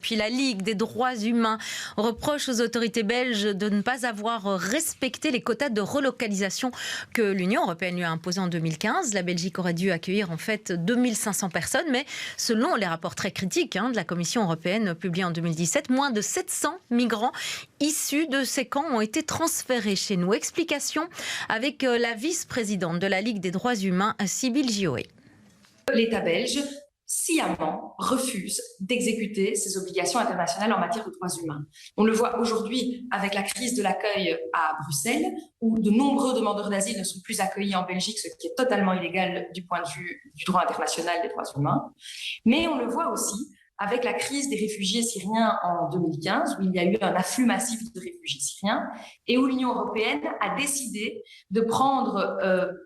puis la Ligue des droits humains reproche aux autorités belges de ne pas avoir respecté les quotas de relocalisation que l'Union européenne lui a imposés en 2015. La Belgique aurait dû accueillir en fait 2500 personnes, mais selon les rapports très critiques de la Commission européenne publiés en 2017, moins de 700 migrants issus de ces camps ont été transférés chez nous. Explication avec la vice-présidente de la Ligue des droits humains, Sybille Gioé. L'État belge sciemment refuse d'exécuter ses obligations internationales en matière de droits humains. On le voit aujourd'hui avec la crise de l'accueil à Bruxelles, où de nombreux demandeurs d'asile ne sont plus accueillis en Belgique, ce qui est totalement illégal du point de vue du droit international des droits humains. Mais on le voit aussi avec la crise des réfugiés syriens en 2015, où il y a eu un afflux massif de réfugiés syriens, et où l'Union européenne a décidé de prendre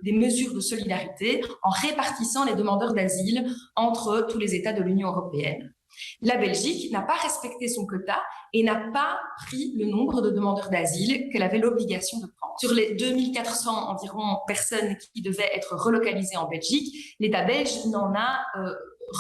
des mesures de solidarité en répartissant les demandeurs d'asile entre tous les États de l'Union européenne. La Belgique n'a pas respecté son quota et n'a pas pris le nombre de demandeurs d'asile qu'elle avait l'obligation de prendre. Sur les 2400 environ personnes qui devaient être relocalisées en Belgique, l'État belge n'en a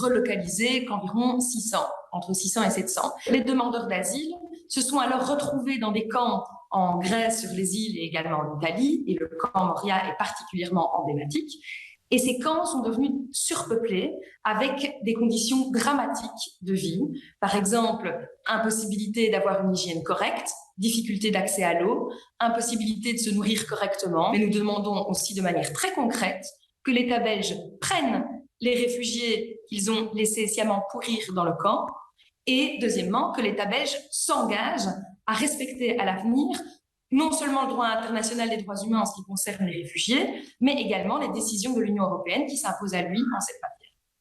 relocalisé qu'environ 600, entre 600 et 700. Les demandeurs d'asile se sont alors retrouvés dans des camps en Grèce, sur les îles et également en Italie, et le camp Moria est particulièrement emblématique. Et ces camps sont devenus surpeuplés avec des conditions dramatiques de vie. Par exemple, impossibilité d'avoir une hygiène correcte, difficulté d'accès à l'eau, impossibilité de se nourrir correctement. Mais nous demandons aussi de manière très concrète que l'État belge prenne les réfugiés qu'ils ont laissés sciemment pourrir dans le camp et, deuxièmement, que l'État belge s'engage à respecter à l'avenir non seulement le droit international des droits humains en ce qui concerne les réfugiés, mais également les décisions de l'Union européenne qui s'imposent à lui en cette matière.